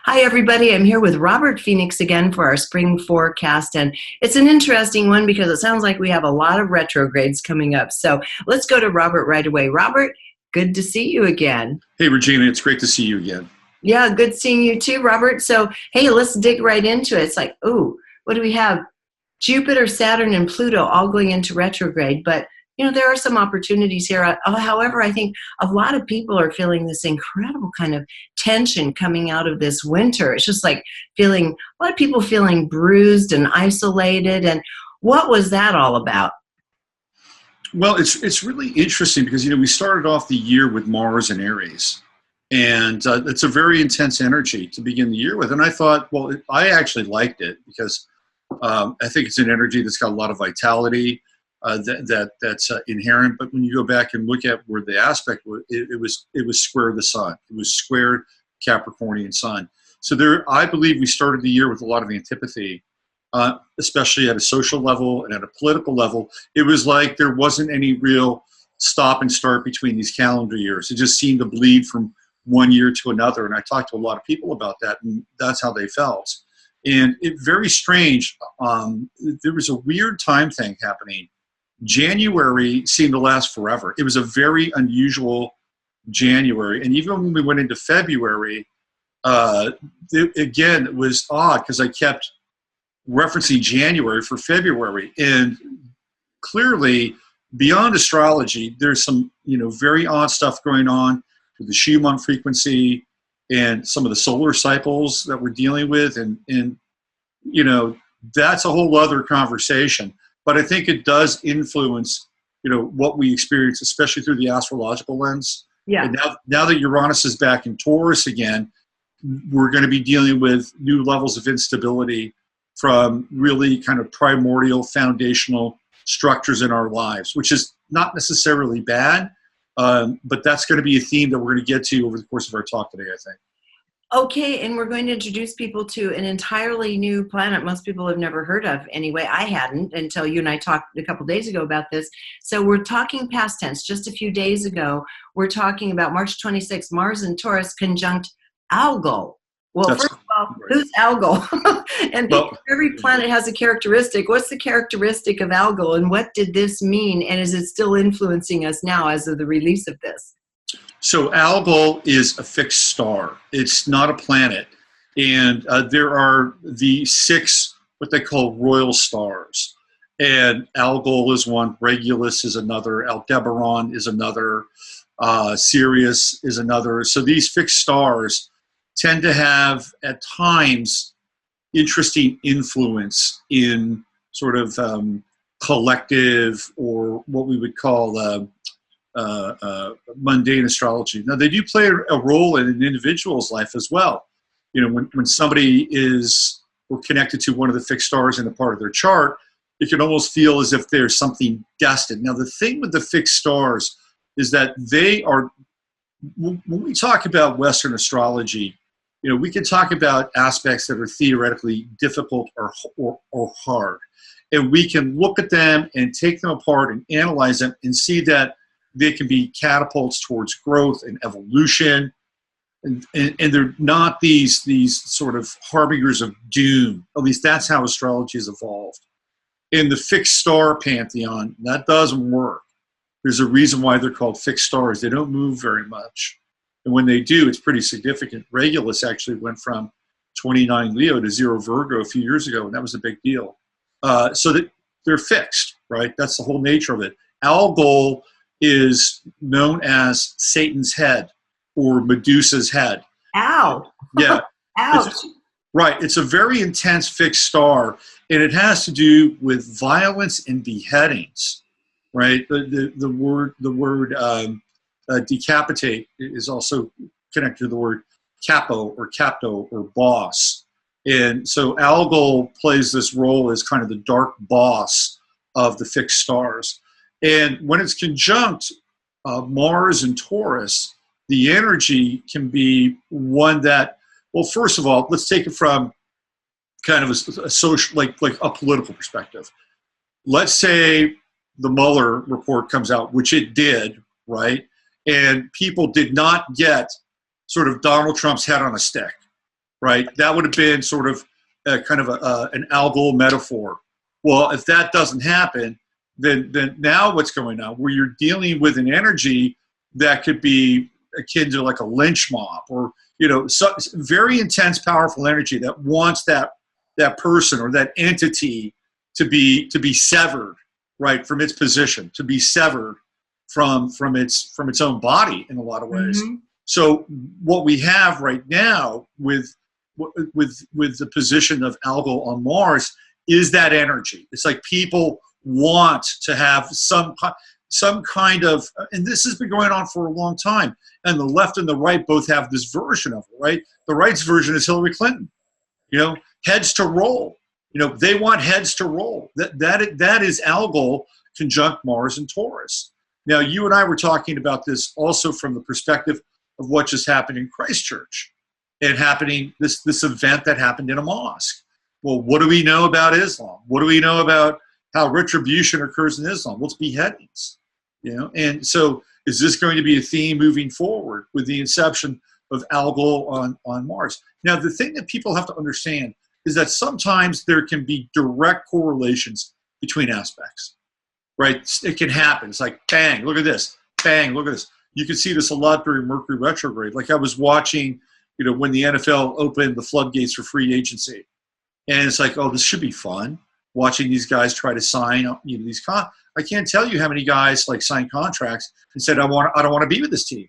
Hi, everybody. I'm here with Robert Phoenix again for our spring forecast. And it's an interesting one because it sounds like we have a lot of retrogrades coming up. So let's go to Robert right away. Robert, good to see you again. Hey, Regina, it's great to see you again. Yeah, good seeing you too, Robert. So, hey, let's dig right into it. It's like, oh, what do we have? Jupiter, Saturn, and Pluto all going into retrograde. But there are some opportunities here. However, I think a lot of people are feeling this incredible kind of tension coming out of this winter. It's just like a lot of people feeling bruised and isolated. And what was that all about? Well, it's really interesting because, we started off the year with Mars and Aries. And it's a very intense energy to begin the year with. And I thought, well, I actually liked it because I think it's an energy that's got a lot of vitality. That's inherent, but when you go back and look at where the aspect was, it was square the sun. It was squared Capricornian sun. So I believe we started the year with a lot of antipathy, especially at a social level and at a political level. It was like there wasn't any real stop and start between these calendar years. It just seemed to bleed from one year to another. And I talked to a lot of people about that, and that's how they felt. And it very strange. There was a weird time thing happening. January seemed to last forever. It was a very unusual January. And even when we went into February, again, it was odd because I kept referencing January for February. And clearly, beyond astrology, there's some, very odd stuff going on with the Schumann frequency and some of the solar cycles that we're dealing with. And that's a whole other conversation. But I think it does influence, what we experience, especially through the astrological lens. Yeah. And now that Uranus is back in Taurus again, we're going to be dealing with new levels of instability from really kind of primordial, foundational structures in our lives, which is not necessarily bad, but that's going to be a theme that we're going to get to over the course of our talk today, I think. Okay, and we're going to introduce people to an entirely new planet most people have never heard of. Anyway, I hadn't until you and I talked a couple days ago about this. So we're talking past tense. Just a few days ago, we're talking about March 26th, Mars and Taurus conjunct Algol. Well, first of all, who's Algol? And every planet has a characteristic. What's the characteristic of Algol, and what did this mean? And is it still influencing us now as of the release of this? So Algol is a fixed star. It's not a planet. And there are the 6, what they call royal stars. And Algol is one, Regulus is another, Aldebaran is another, Sirius is another. So these fixed stars tend to have, at times, interesting influence in sort of collective, or what we would call mundane astrology. Now, they do play a role in an individual's life as well. When somebody is connected to one of the fixed stars in a part of their chart, it can almost feel as if there's something destined. Now, the thing with the fixed stars is that they are, when we talk about Western astrology, we can talk about aspects that are theoretically difficult or hard. And we can look at them and take them apart and analyze them and see that they can be catapults towards growth and evolution, and they're not these sort of harbingers of doom. At least that's how astrology has evolved. In the fixed star pantheon, that doesn't work. There's a reason why they're called fixed stars. They don't move very much. And when they do, it's pretty significant. Regulus actually went from 29 Leo to 0 Virgo a few years ago, and that was a big deal. So that they're fixed, right? That's the whole nature of it. Algol is known as Satan's head or Medusa's head. Ow. Yeah. Ouch. Right. It's a very intense fixed star, and it has to do with violence and beheadings, right? The word decapitate is also connected to the word capo or capto or boss. And so Algol plays this role as kind of the dark boss of the fixed stars. And when it's conjunct Mars and Taurus, the energy can be one that, well, first of all, let's take it from kind of a social, like a political perspective. Let's say the Mueller report comes out, which it did, right? And people did not get sort of Donald Trump's head on a stick, right? That would have been sort of kind of an Algol metaphor. Well, if that doesn't happen, then now what's going on? Where you're dealing with an energy that could be akin to like a lynch mob, or very intense, powerful energy that wants that person or that entity to be severed, right, from its position, to be severed from its own body in a lot of ways. Mm-hmm. So what we have right now with the position of Algol on Mars is that energy. It's like people want to have some kind of, and this has been going on for a long time, and the left and the right both have this version of it, right? The right's version is Hillary Clinton, heads to roll. They want heads to roll. That is Algol conjunct Mars and Taurus. Now, you and I were talking about this also from the perspective of what just happened in Christchurch, and happening this event that happened in a mosque. Well, what do we know about Islam? What do we know about how retribution occurs in Islam? Well, it's beheadings, And so, is this going to be a theme moving forward with the inception of Algol on Mars? Now, the thing that people have to understand is that sometimes there can be direct correlations between aspects, right? It can happen. It's like, bang, look at this. Bang, look at this. You can see this a lot during Mercury retrograde. Like I was watching, when the NFL opened the floodgates for free agency. And it's like, oh, this should be fun, watching these guys try to sign these I can't tell you how many guys like signed contracts and said, I don't want to be with this team.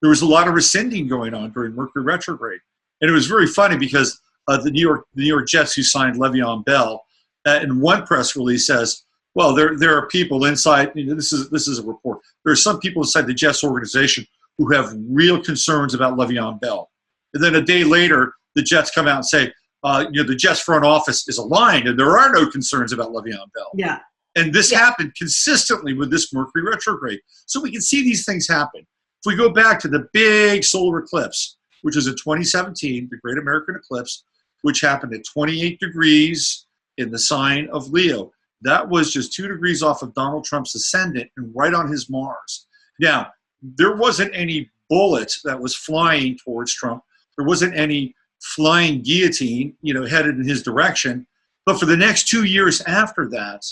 There was a lot of rescinding going on during Mercury retrograde. And it was very funny because the New York Jets, who signed Le'Veon Bell, in one press release says, well, there are people inside, this is a report, there are some people inside the Jets organization who have real concerns about Le'Veon Bell. And then a day later, the Jets come out and say, the Jets front office is aligned and there are no concerns about Le'Veon Bell. Yeah. And this happened consistently with this Mercury retrograde. So we can see these things happen. If we go back to the big solar eclipse, which was in 2017, the Great American Eclipse, which happened at 28 degrees in the sign of Leo. That was just 2 degrees off of Donald Trump's ascendant and right on his Mars. Now, there wasn't any bullet that was flying towards Trump. There wasn't any flying guillotine, headed in his direction. But for the next 2 years after that,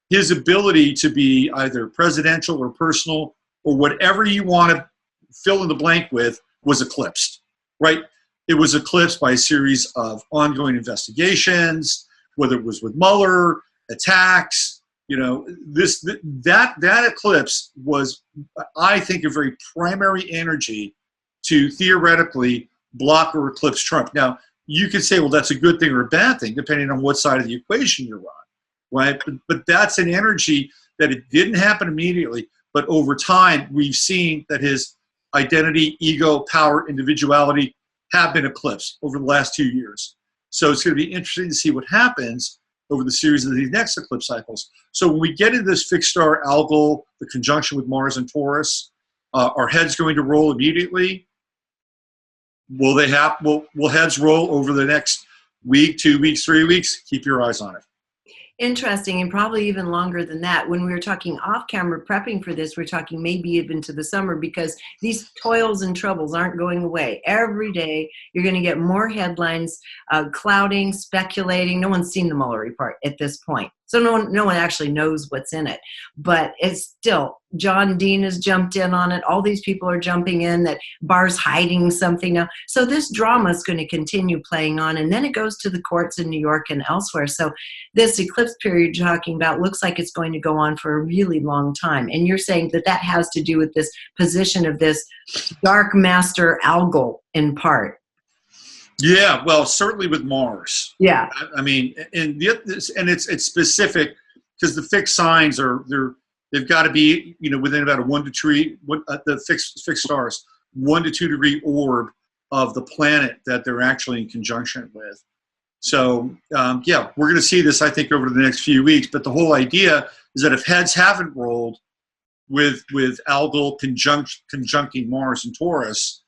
his ability to be either presidential or personal or whatever you want to fill in the blank with was eclipsed, right? It was eclipsed by a series of ongoing investigations, whether it was with Mueller, attacks, that eclipse was, I think, a very primary energy to theoretically block or eclipse Trump. Now, you could say, well, that's a good thing or a bad thing, depending on what side of the equation you're on, right? But that's an energy that it didn't happen immediately, but over time, we've seen that his identity, ego, power, individuality have been eclipsed over the last 2 years. So it's going to be interesting to see what happens over the series of these next eclipse cycles. So when we get into this fixed star Algol, the conjunction with Mars and Taurus, are heads going to roll immediately? Will heads roll over the next week, 2 weeks, 3 weeks? Keep your eyes on it. Interesting, and probably even longer than that. When we were talking off camera prepping for this, we're talking maybe even to the summer, because these toils and troubles aren't going away. Every day you're going to get more headlines, clouding, speculating. No one's seen the Mueller report at this point, so no one actually knows what's in it. But it's still, John Dean has jumped in on it. All these people are jumping in that Barr's hiding something now. So this drama is going to continue playing on, and then it goes to the courts in New York and elsewhere. So this eclipse period you're talking about looks like it's going to go on for a really long time. And you're saying that has to do with this position of this dark master Algol in part. Yeah, well, certainly with Mars. Yeah. I mean, and it's specific because the fixed signs they've got to be, within about a 1 to 3, the fixed stars, 1 to 2 degree orb of the planet that they're actually in conjunction with. So, we're going to see this, I think, over the next few weeks. But the whole idea is that if heads haven't rolled with Algol conjuncting Mars and Taurus,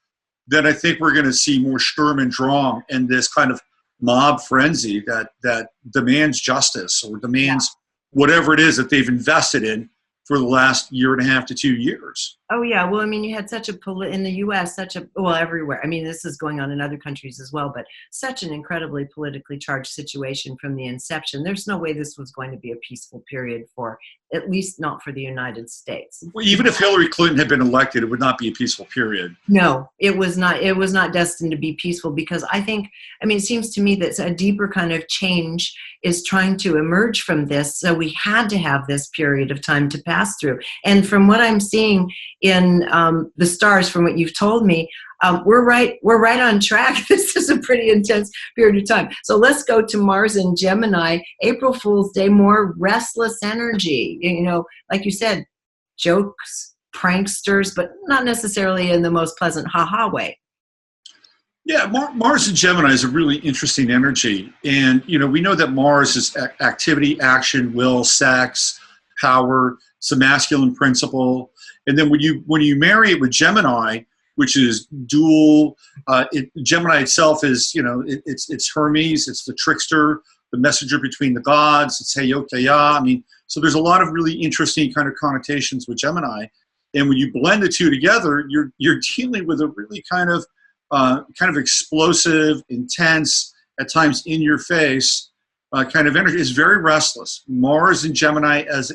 then I think we're going to see more Sturm und Drang and this kind of mob frenzy that demands justice or demands whatever it is that they've invested in for the last 1.5 to 2 years. Oh yeah, well, I mean, you had such a in the U.S., such a well everywhere. I mean, this is going on in other countries as well, but such an incredibly politically charged situation from the inception. There's no way this was going to be a peaceful period for, at least not for the United States. Well, even if Hillary Clinton had been elected, it would not be a peaceful period. No, it was not. It was not destined to be peaceful because I think, I mean, it seems to me that a deeper kind of change is trying to emerge from this. So we had to have this period of time to pass through. And from what I'm seeing in the stars, from what you've told me, we're right on track. This is a pretty intense period of time. So let's go to Mars and Gemini. April Fool's Day, more restless energy. You know, like you said, jokes, pranksters, but not necessarily in the most pleasant ha-ha way. Yeah, Mars and Gemini is a really interesting energy. And, you know, we know that Mars is activity, action, will, sex, power. It's a masculine principle. And then when you marry it with Gemini, which is dual, Gemini itself is, you know, it's Hermes, it's the trickster, the messenger between the gods, it's Heyokeya. I mean, so there's a lot of really interesting kind of connotations with Gemini. And when you blend the two together, you're dealing with a really kind of explosive, intense, at times in your face kind of energy. It's very restless. Mars and Gemini as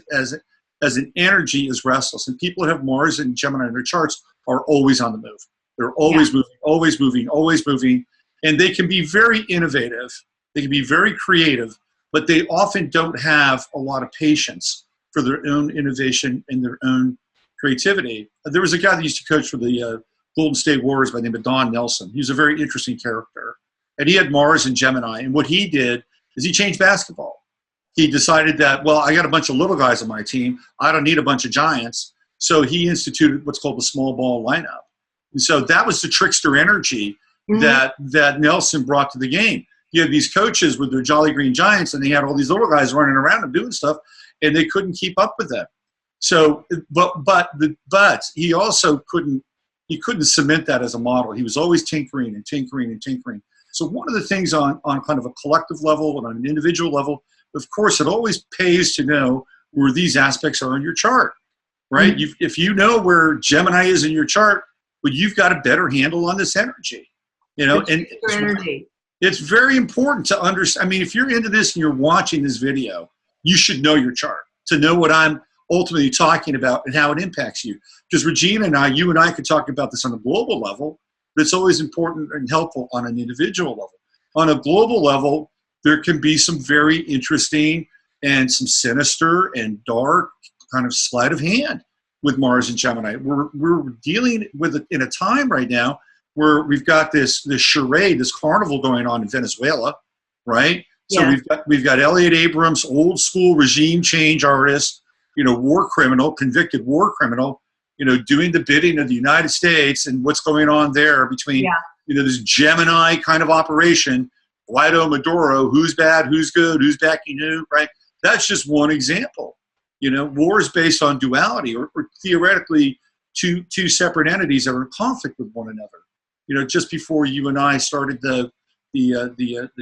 an energy is restless. And people who have Mars and Gemini in their charts are always on the move. They're always moving, always moving, always moving. And they can be very innovative. They can be very creative, but they often don't have a lot of patience for their own innovation and their own creativity. There was a guy that used to coach for the Golden State Warriors by the name of Don Nelson. He was a very interesting character. And he had Mars and Gemini. And what he did is he changed basketball. He decided that, well, I got a bunch of little guys on my team. I don't need a bunch of giants. So he instituted what's called the small ball lineup. And so that was the trickster energy that Nelson brought to the game. You had these coaches with their Jolly Green Giants, and they had all these little guys running around and doing stuff, and they couldn't keep up with them. So, but he also couldn't cement that as a model. He was always tinkering and tinkering and tinkering. So one of the things on kind of a collective level and on an individual level, of course, it always pays to know where these aspects are in your chart, right? If you know where Gemini is in your chart, well, you've got a better handle on this energy, you know, and it's very important to understand. I mean, if you're into this and you're watching this video, you should know your chart to know what I'm ultimately talking about and how it impacts you. Because Regina and you and I could talk about this on a global level, but it's always important and helpful on an individual level. On a global level, there can be some very interesting and some sinister and dark kind of sleight of hand with Mars and Gemini. We're dealing with it in a time right now where we've got this charade, this carnival going on in Venezuela, right? So we've got Elliot Abrams, old school regime change artist, you know, war criminal, convicted war criminal, you know, doing the bidding of the United States and what's going on there between, you know, this Gemini kind of operation, Guaido, Maduro, who's bad, who's good, who's backing who, right? That's just one example. You know, war is based on duality or theoretically two separate entities that are in conflict with one another. You know, just before you and I started the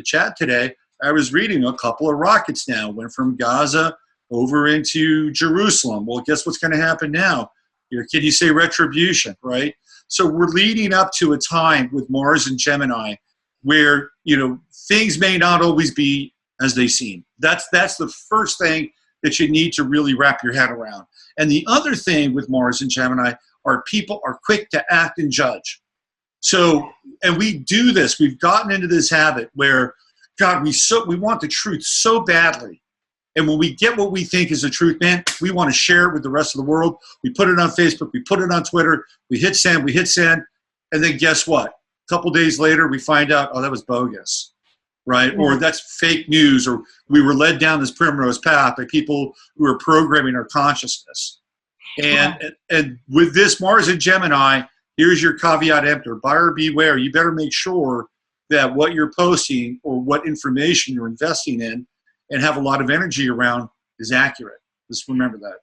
chat today, I was reading a couple of rockets now went from Gaza over into Jerusalem. Well, guess what's going to happen now? You know, can you say retribution, right? So we're leading up to a time with Mars and Gemini where, you know, things may not always be as they seem. That's the first thing that you need to really wrap your head around. And the other thing with Mars and Gemini are people are quick to act and judge. So, and we do this, we've gotten into this habit where, God, we want the truth so badly. And when we get what we think is the truth, man, we want to share it with the rest of the world. We put it on Facebook, we put it on Twitter, we hit send, and then guess what? A couple days later, we find out, oh, that was bogus, right? Or that's fake news, or we were led down this primrose path by people who are programming our consciousness. And with this Mars and Gemini, here's your caveat emptor, buyer beware. You better make sure that what you're posting or what information you're investing in and have a lot of energy around is accurate. Just remember that.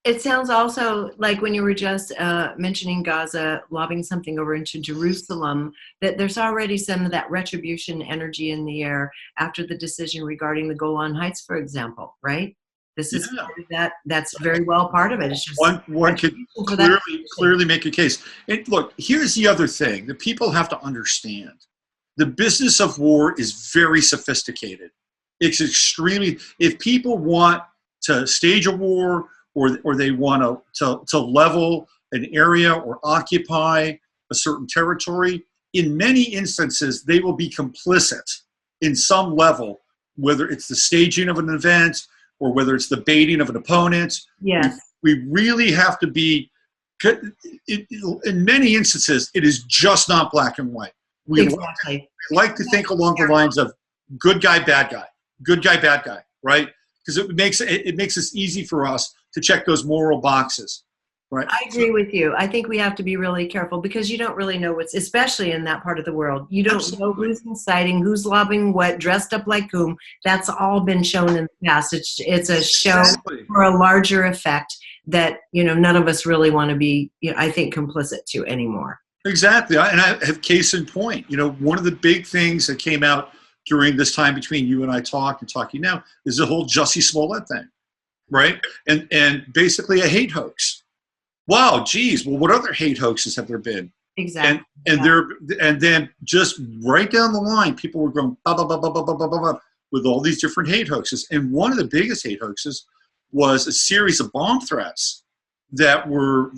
It sounds also like when you were just mentioning Gaza, lobbing something over into Jerusalem, that there's already some of that retribution energy in the air after the decision regarding the Golan Heights, for example, right? This is Yeah. part of that. That's very well part of it. It's just One could for that. clearly make a case. And look, here's the other thing that people have to understand. The business of war is very sophisticated. It's extremely, if people want to stage a war or they want to level an area or occupy a certain territory, in many instances, they will be complicit in some level, whether it's the staging of an event or whether it's the baiting of an opponent. Yes. We really have to be, in many instances, it is just not black and white. We Exactly. like to think along the lines of good guy, bad guy, right? Because it makes it easy for us to check those moral boxes, right? I agree with you. I think we have to be really careful because you don't really know what's, especially in that part of the world, you don't know who's inciting, who's lobbing what, dressed up like whom. That's all been shown in the past. It's a show for a larger effect that, none of us really want to be, I think, complicit to anymore. Exactly. And I have case in point. One of the big things that came out during this time between you and I talking now is the whole Jussie Smollett thing, right? And basically a hate hoax. Wow, geez. Well, what other hate hoaxes have there been? Exactly. And then just right down the line, people were going bah, bah, bah, bah, bah, bah, bah, bah, with all these different hate hoaxes. And one of the biggest hate hoaxes was a series of bomb threats that were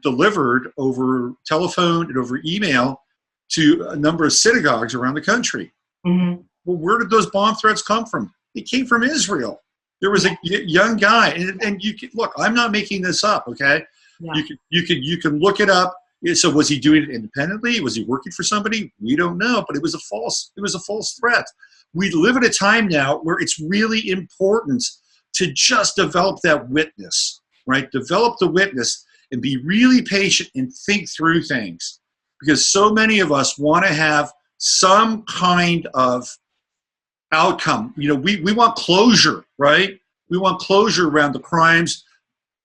delivered over telephone and over email to a number of synagogues around the country. Mm-hmm. Well, where did those bomb threats come from? They came from Israel. There was a young guy, and you can look. I'm not making this up. Okay, yeah. You can look it up. So was he doing it independently? Was he working for somebody? We don't know, but it was a false threat. We live at a time now where it's really important to just develop that witness, right? Develop the witness and be really patient and think through things, because so many of us want to have some kind of outcome. We want closure, right? We want closure around the crimes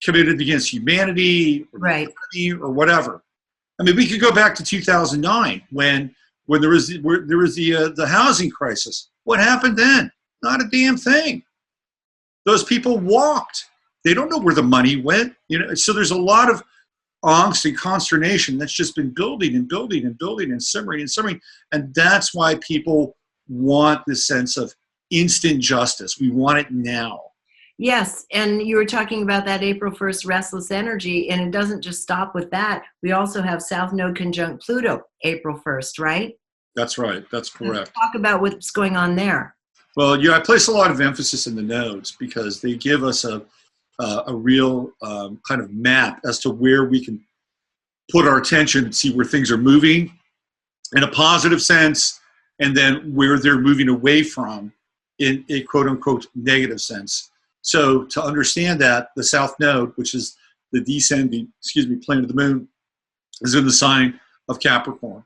committed against humanity, or whatever. I mean, we could go back to 2009 when there was the housing crisis. What happened then? Not a damn thing. Those people walked. They don't know where the money went. So there's a lot of angst and consternation that's just been building and building and building and simmering and simmering. And that's why people want this sense of instant justice. We want it now. Yes, and you were talking about that April 1st restless energy, and it doesn't just stop with that. We also have South Node conjunct Pluto April 1st, right? That's right. That's correct. Let's talk about what's going on there. Well, I place a lot of emphasis in the nodes because they give us a real kind of map as to where we can put our attention and see where things are moving in a positive sense, and then where they're moving away from in a quote-unquote negative sense. So to understand that, the South Node, which is the descending, plane of the moon, is in the sign of Capricorn.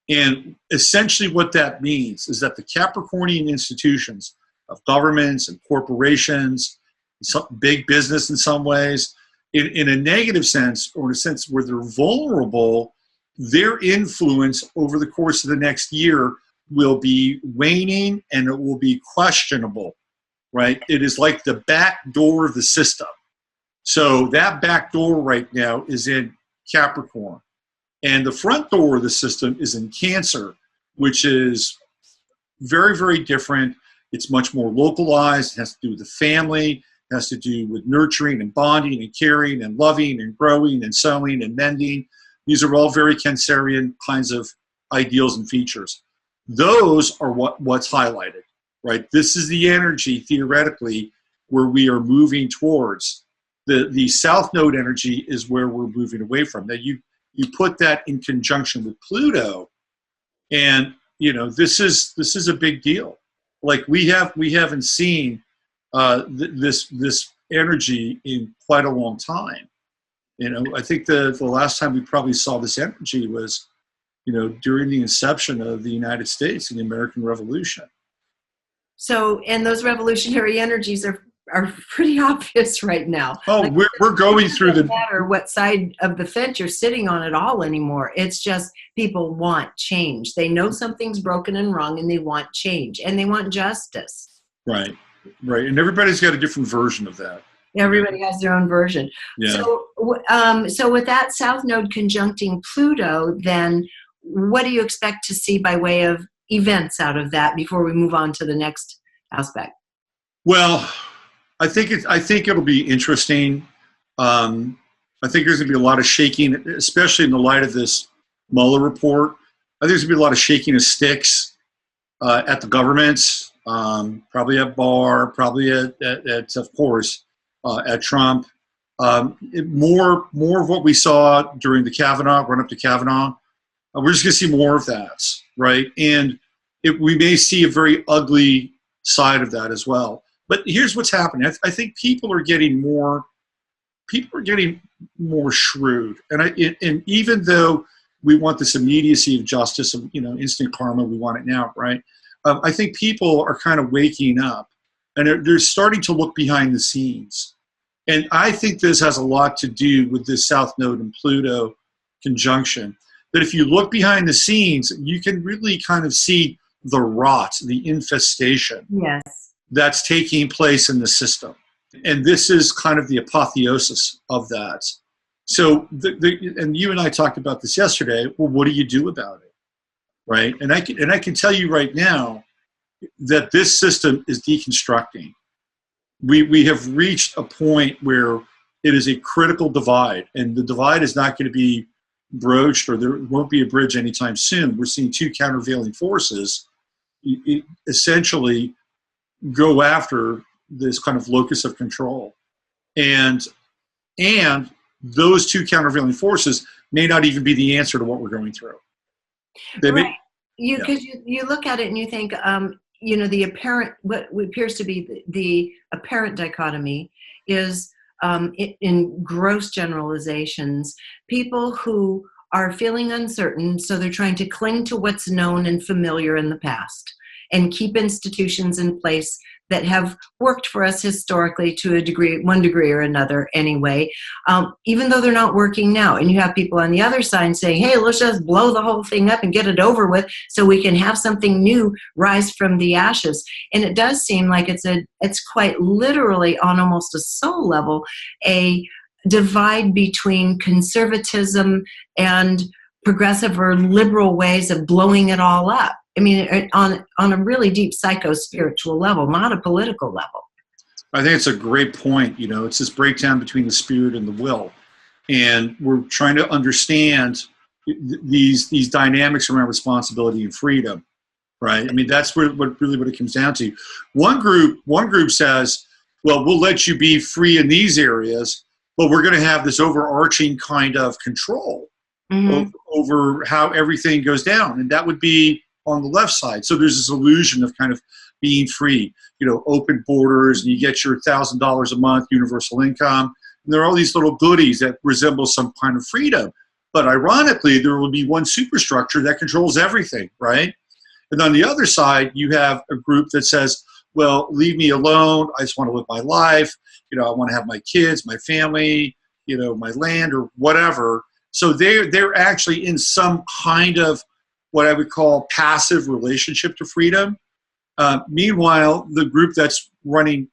And essentially what that means is that the Capricornian institutions of governments and corporations, some big business in some ways, in a negative sense, or in a sense where they're vulnerable, their influence over the course of the next year will be waning and it will be questionable, right? It is like the back door of the system. So that back door right now is in Capricorn. And the front door of the system is in Cancer, which is very, very different. It's much more localized. It has to do with the family. It has to do with nurturing and bonding and caring and loving and growing and sewing and mending. These are all very Cancerian kinds of ideals and features. Those are what's highlighted, right? This is the energy, theoretically, where we are moving towards. The South Node energy is where we're moving away from. Now, you put that in conjunction with Pluto, and this is a big deal. Like we haven't seen this energy in quite a long time. I think the last time we probably saw this energy was during the inception of the United States and the American Revolution. So, and those revolutionary energies are pretty obvious right now. Oh, like, we're going through the... It doesn't matter what side of the fence you're sitting on at all anymore. It's just people want change. They know something's broken and wrong, and they want change, and they want justice. Right. Right, and everybody's got a different version of that. Everybody has their own version. Yeah. So with that South Node conjuncting Pluto, then what do you expect to see by way of events out of that before we move on to the next aspect? Well, I think it'll be interesting. I think there's going to be a lot of shaking, especially in the light of this Mueller report. I think there's going to be a lot of shaking of sticks at the government, probably at Barr, probably at of course, at Trump. More of what we saw during the Kavanaugh, run up to Kavanaugh. We're just going to see more of that, right? And we may see a very ugly side of that as well. But here's what's happening. I think people are getting more shrewd. And even though we want this immediacy of justice, of, instant karma, we want it now, right? I think people are kind of waking up, and they're starting to look behind the scenes. And I think this has a lot to do with this South Node and Pluto conjunction. That if you look behind the scenes, you can really kind of see the rot, the infestation that's taking place in the system. And this is kind of the apotheosis of that. So, and you and I talked about this yesterday. Well, what do you do about it, right? And I can tell you right now that this system is deconstructing. We have reached a point where it is a critical divide, and the divide is not going to be broached, or there won't be a bridge anytime soon. We're seeing two countervailing forces essentially go after this kind of locus of control, and those two countervailing forces may not even be the answer to what we're going through. Right. Because you look at it and you think, the apparent, what appears to be the apparent dichotomy is, in gross generalizations, people who are feeling uncertain, so they're trying to cling to what's known and familiar in the past and keep institutions in place that have worked for us historically to a degree, one degree or another anyway, even though they're not working now. And you have people on the other side saying, hey, let's just blow the whole thing up and get it over with so we can have something new rise from the ashes. And it does seem like it's quite literally, on almost a soul level, a divide between conservatism and progressive or liberal ways of blowing it all up. I mean, on a really deep psycho-spiritual level, not a political level. I think it's a great point. It's this breakdown between the spirit and the will. And we're trying to understand these dynamics around responsibility and freedom, right? I mean, that's what it comes down to. One group says, well, we'll let you be free in these areas, but we're going to have this overarching kind of control over how everything goes down. And that would be on the left side. So there's this illusion of kind of being free, open borders, and you get your $1,000 a month universal income. And there are all these little goodies that resemble some kind of freedom. But ironically, there will be one superstructure that controls everything, right? And on the other side, you have a group that says, well, leave me alone. I just want to live my life. I want to have my kids, my family, my land or whatever. So they're actually in some kind of what I would call passive relationship to freedom. Meanwhile, the group that's running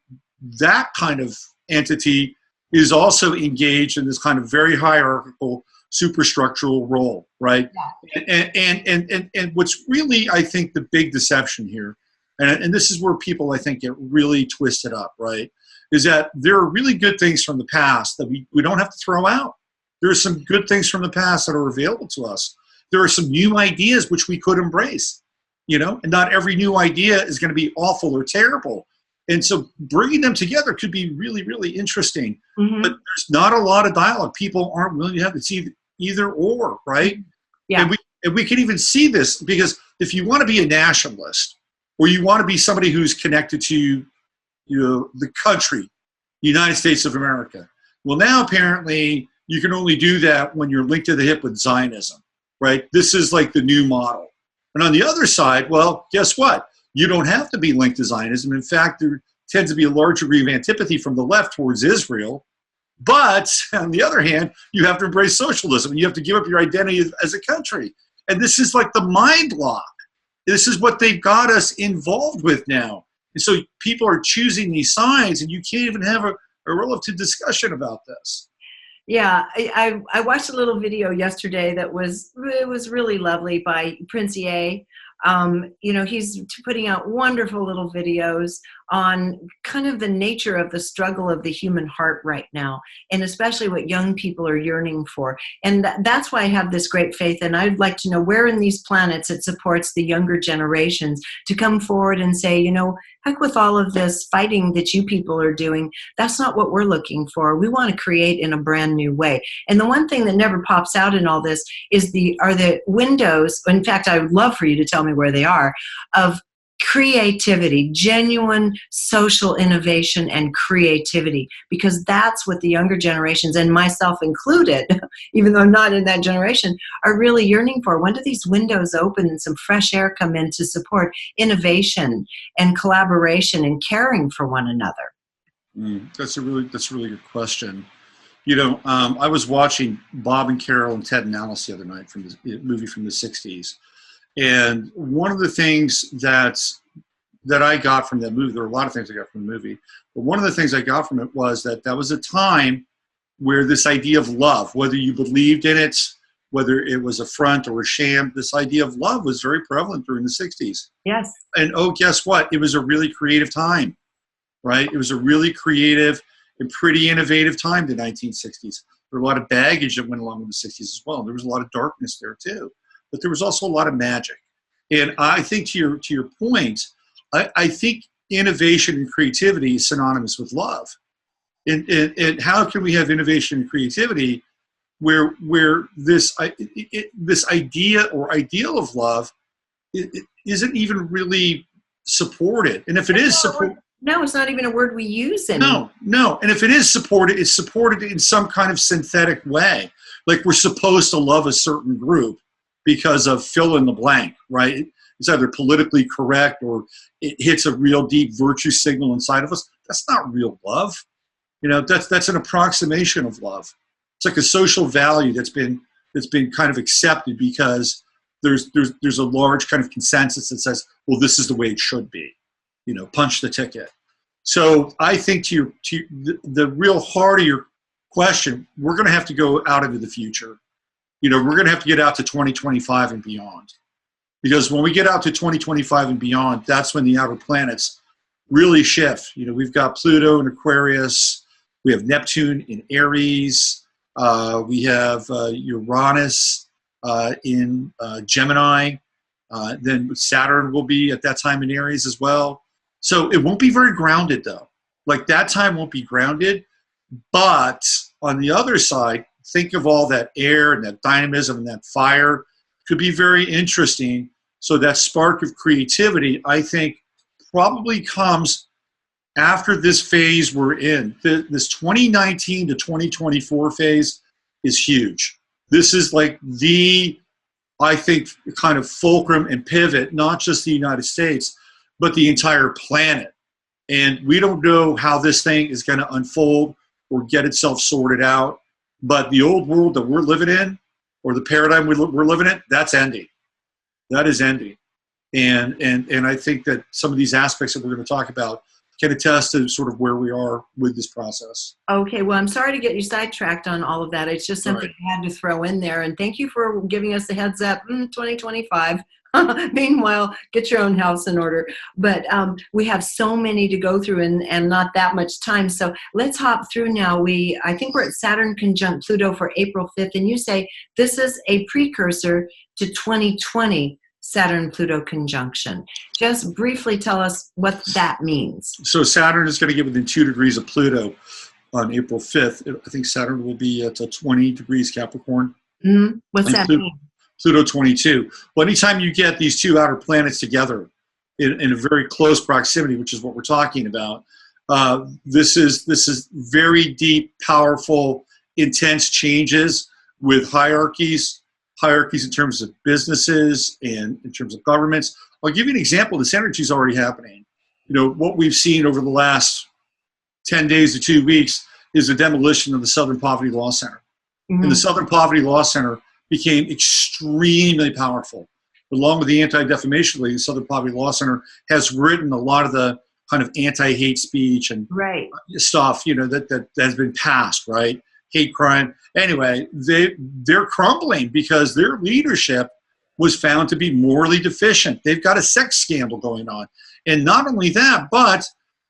that kind of entity is also engaged in this kind of very hierarchical superstructural role, right? Yeah. And what's really, I think, the big deception here, and this is where people, I think, get really twisted up, right, is that there are really good things from the past that we don't have to throw out. There are some good things from the past that are available to us. There are some new ideas which we could embrace, and not every new idea is going to be awful or terrible. And so bringing them together could be really, really interesting. But there's not a lot of dialogue. People aren't willing to have it. It's either or, right? Yeah. And we can even see this because if you want to be a nationalist or you want to be somebody who's connected to the country, the United States of America, well, now apparently you can only do that when you're linked to the hip with Zionism. Right? This is like the new model. And on the other side, well, guess what? You don't have to be linked to Zionism. In fact, there tends to be a large degree of antipathy from the left towards Israel. But on the other hand, you have to embrace socialism. You have to give up your identity as a country. And this is like the mind lock. This is what they've got us involved with now. And so people are choosing these signs, and you can't even have a relative discussion about this. Yeah, I watched a little video yesterday that was really lovely by Prince EA. You know, he's putting out wonderful little videos on kind of the nature of the struggle of the human heart right now, and especially what young people are yearning for. And that's why I have this great faith, and I'd like to know where in these planets it supports the younger generations to come forward and say, you know, heck with all of this fighting that you people are doing. That's not what we're looking for. We want to create in a brand new way. And the one thing that never pops out in all this is are the windows. In fact, I would love for you to tell me where they are, of creativity, genuine social innovation and creativity, because that's what the younger generations, and myself included, even though I'm not in that generation, are really yearning for. When do these windows open and some fresh air come in to support innovation and collaboration and caring for one another? That's a really good question. You know, I was watching Bob and Carol and Ted and Alice the other night from the movie from the 60s. And one of the things that I got from that movie, there were a lot of things I got from the movie, but one of the things I got from it was that was a time where this idea of love, whether you believed in it, whether it was a front or a sham, this idea of love was very prevalent during the 60s. Yes. And oh, guess what? It was a really creative time, right? It was a really creative and pretty innovative time, the 1960s. There were a lot of baggage that went along with the 60s as well. There was a lot of darkness there too. But there was also a lot of magic. And I think to your point, I think innovation and creativity is synonymous with love. And how can we have innovation and creativity where this idea or ideal of love isn't even really supported? And if it is supported, no, it's not even a word we use anymore. No. And if it is supported, it's supported in some kind of synthetic way. Like we're supposed to love a certain group because of fill in the blank, right? It's either politically correct or it hits a real deep virtue signal inside of us. That's not real love. You know, that's an approximation of love. It's like a social value that's been kind of accepted because there's a large kind of consensus that says, well, this is the way it should be. You know, punch the ticket. So I think to the real heart of your question, we're going to have to go out into the future. You know, we're going to have to get out to 2025 and beyond. Because when we get out to 2025 and beyond, that's when the outer planets really shift. You know, we've got Pluto in Aquarius. We have Neptune in Aries. We have Uranus in Gemini. Then Saturn will be at that time in Aries as well. So it won't be very grounded, though. Like that time won't be grounded. But on the other side, think of all that air and that dynamism and that fire. Could be very interesting. So that spark of creativity, I think, probably comes after this phase we're in. This 2019 to 2024 phase is huge. This is like I think, kind of fulcrum and pivot, not just the United States, but the entire planet. And we don't know how this thing is going to unfold or get itself sorted out. But the old world that we're living in, or the paradigm we're living in, that's ending. That is ending. And I think that some of these aspects that we're going to talk about can attest to sort of where we are with this process. Okay, well, I'm sorry to get you sidetracked on all of that. It's just something I had to throw in there. And thank you for giving us the heads up, 2025. Meanwhile, get your own house in order. But we have so many to go through and not that much time. So let's hop through now. I think we're at Saturn conjunct Pluto for April 5th. And you say this is a precursor to 2020 Saturn-Pluto conjunction. Just briefly tell us what that means. So Saturn is going to get within 2 degrees of Pluto on April 5th. I think Saturn will be at 20 degrees Capricorn. What's that mean? Pluto 22. Well, anytime you get these two outer planets together in a very close proximity, which is what we're talking about, this is very deep, powerful, intense changes with hierarchies in terms of businesses and in terms of governments. I'll give you an example. This energy is already happening. You know, what we've seen over the last 10 days to 2 weeks is the demolition of the Southern Poverty Law Center. And the Southern Poverty Law Center became extremely powerful. Along with the Anti-Defamation League, the Southern Poverty Law Center has written a lot of the kind of anti-hate speech and Right. stuff, that has been passed, right? Hate crime. Anyway, they're crumbling because their leadership was found to be morally deficient. They've got a sex scandal going on. And not only that, but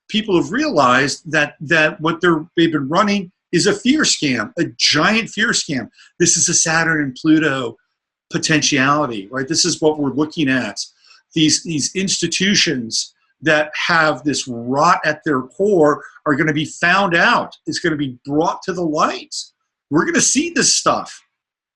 people have realized that what they've been running is a fear scam, a giant fear scam. This is a Saturn and Pluto potentiality, right? This is what we're looking at. These institutions that have this rot at their core are going to be found out. It's going to be brought to the light. We're going to see this stuff,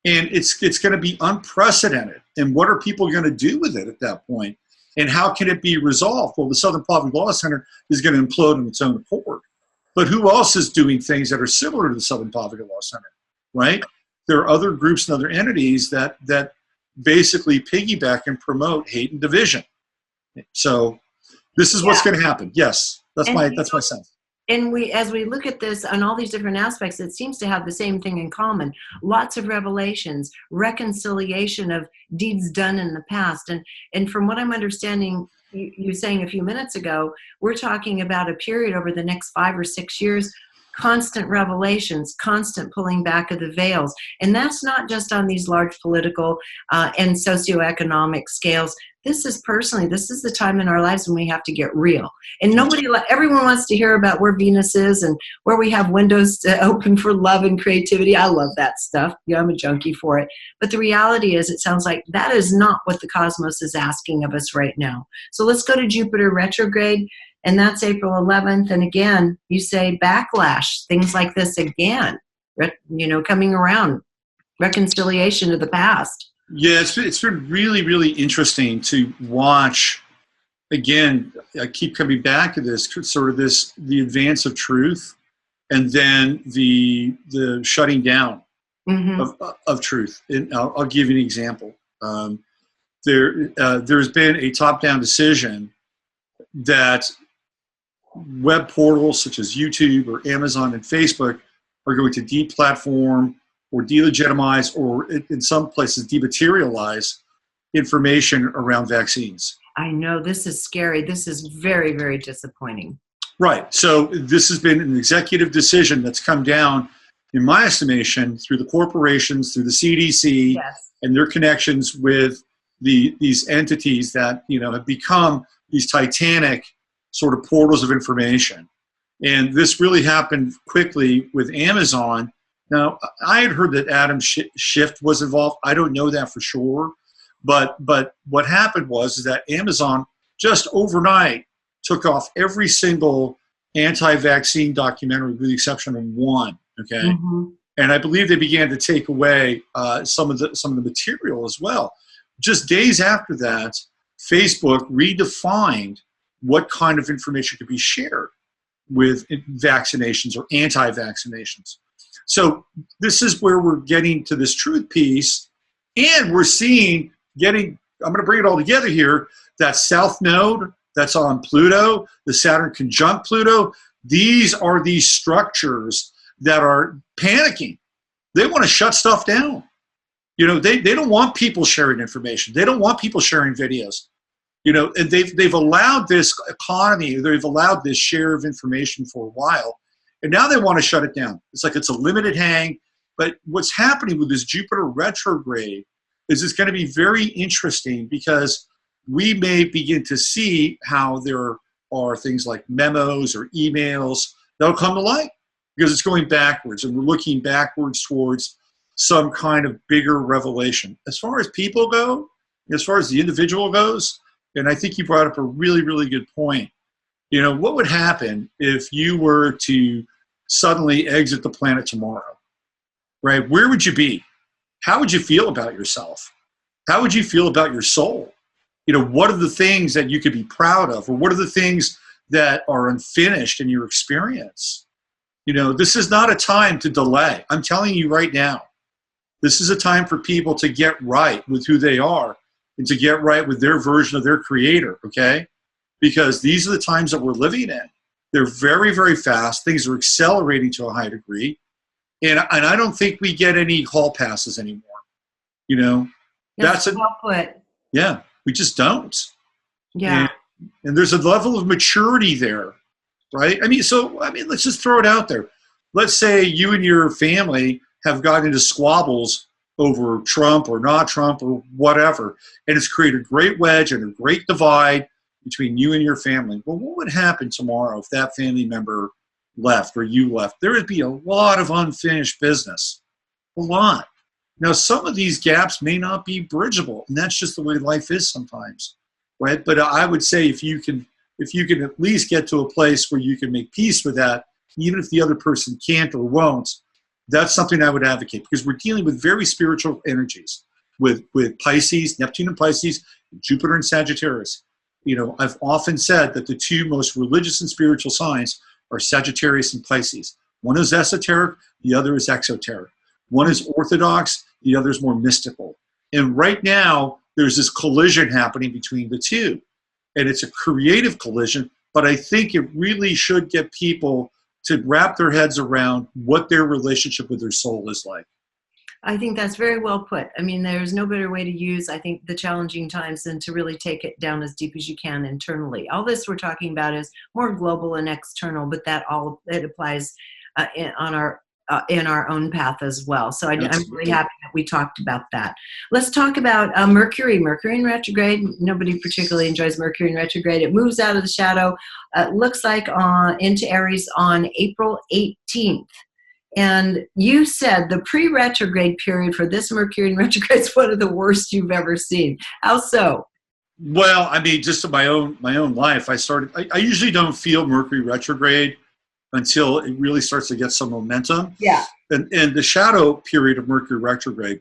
and it's going to be unprecedented. And what are people going to do with it at that point? And how can it be resolved? Well, the Southern Poverty Law Center is going to implode on its own accord. But who else is doing things that are similar to the Southern Poverty Law Center, right? There are other groups and other entities that basically piggyback and promote hate and division. So this is what's going to happen. Yes, that's my sense. And as we look at this on all these different aspects, it seems to have the same thing in common. Lots of revelations, reconciliation of deeds done in the past. And from what I'm understanding, you saying a few minutes ago, we're talking about a period over the next 5 or 6 years, constant revelations, constant pulling back of the veils. And that's not just on these large political and socioeconomic scales. This is the time in our lives when we have to get real. And everyone wants to hear about where Venus is and where we have windows to open for love and creativity. I love that stuff. Yeah, I'm a junkie for it. But the reality is, it sounds like that is not what the cosmos is asking of us right now. So let's go to Jupiter retrograde, and that's April 11th. And again, you say backlash, things like this again, coming around, reconciliation of the past. Yeah, it's been really, really interesting to watch. Again, I keep coming back to this, the advance of truth, and then the shutting down of truth. And I'll give you an example. There's been a top-down decision that web portals such as YouTube or Amazon and Facebook are going to deplatform or delegitimize, or in some places dematerialize information around vaccines. I know, this is scary. This is very, very disappointing. Right. So this has been an executive decision that's come down, in my estimation, through the corporations, through the CDC, and their connections with these entities that have become these titanic sort of portals of information. And this really happened quickly with Amazon. Now, I had heard that Adam Schiff was involved. I don't know that for sure. But what happened was that Amazon just overnight took off every single anti-vaccine documentary with the exception of one, okay? Mm-hmm. And I believe they began to take away some of the material as well. Just days after that, Facebook redefined what kind of information could be shared with vaccinations or anti-vaccinations. So this is where we're getting to this truth piece, and we're I'm going to bring it all together here, that South Node that's on Pluto, the Saturn conjunct Pluto, these are these structures that are panicking. They want to shut stuff down. They don't want people sharing information. They don't want people sharing videos. And they've allowed this economy, they've allowed this share of information for a while. And now they want to shut it down. It's like it's a limited hang. But what's happening with this Jupiter retrograde is it's going to be very interesting, because we may begin to see how there are things like memos or emails that'll come to light, because it's going backwards, and we're looking backwards towards some kind of bigger revelation. As far as people go, as far as the individual goes, and I think you brought up a really, really good point. What would happen if you were to suddenly exit the planet tomorrow, right? Where would you be? How would you feel about yourself? How would you feel about your soul? What are the things that you could be proud of? Or what are the things that are unfinished in your experience? This is not a time to delay. I'm telling you right now, this is a time for people to get right with who they are and to get right with their version of their creator, okay? Because these are the times that we're living in. They're very, very fast. Things are accelerating to a high degree. And I don't think we get any hall passes anymore. That's well put. Yeah, we just don't. Yeah. And there's a level of maturity there, right? I mean, let's just throw it out there. Let's say you and your family have gotten into squabbles over Trump or not Trump or whatever, and it's created a great wedge and a great divide between you and your family. Well, what would happen tomorrow if that family member left or you left? There would be a lot of unfinished business, a lot. Now, some of these gaps may not be bridgeable, and that's just the way life is sometimes, right? But I would say if you can at least get to a place where you can make peace with that, even if the other person can't or won't, that's something I would advocate, because we're dealing with very spiritual energies with Pisces, Neptune and Pisces, Jupiter and Sagittarius. You know, I've often said that the two most religious and spiritual signs are Sagittarius and Pisces. One is esoteric, the other is exoteric. One is orthodox, the other is more mystical. And right now, there's this collision happening between the two. And it's a creative collision, but I think it really should get people to wrap their heads around what their relationship with their soul is like. I think that's very well put. I mean, there's no better way to use, I think, the challenging times than to really take it down as deep as you can internally. All this we're talking about is more global and external, but it applies in our own path as well. So I'm really happy that we talked about that. Let's talk about Mercury. Mercury in retrograde. Nobody particularly enjoys Mercury in retrograde. It moves out of the shadow. Looks like into Aries on April 18th. And you said the pre-retrograde period for this Mercury in retrograde is one of the worst you've ever seen. How so? Well, I mean, just in my own life, I usually don't feel Mercury retrograde until it really starts to get some momentum. Yeah. And the shadow period of Mercury retrograde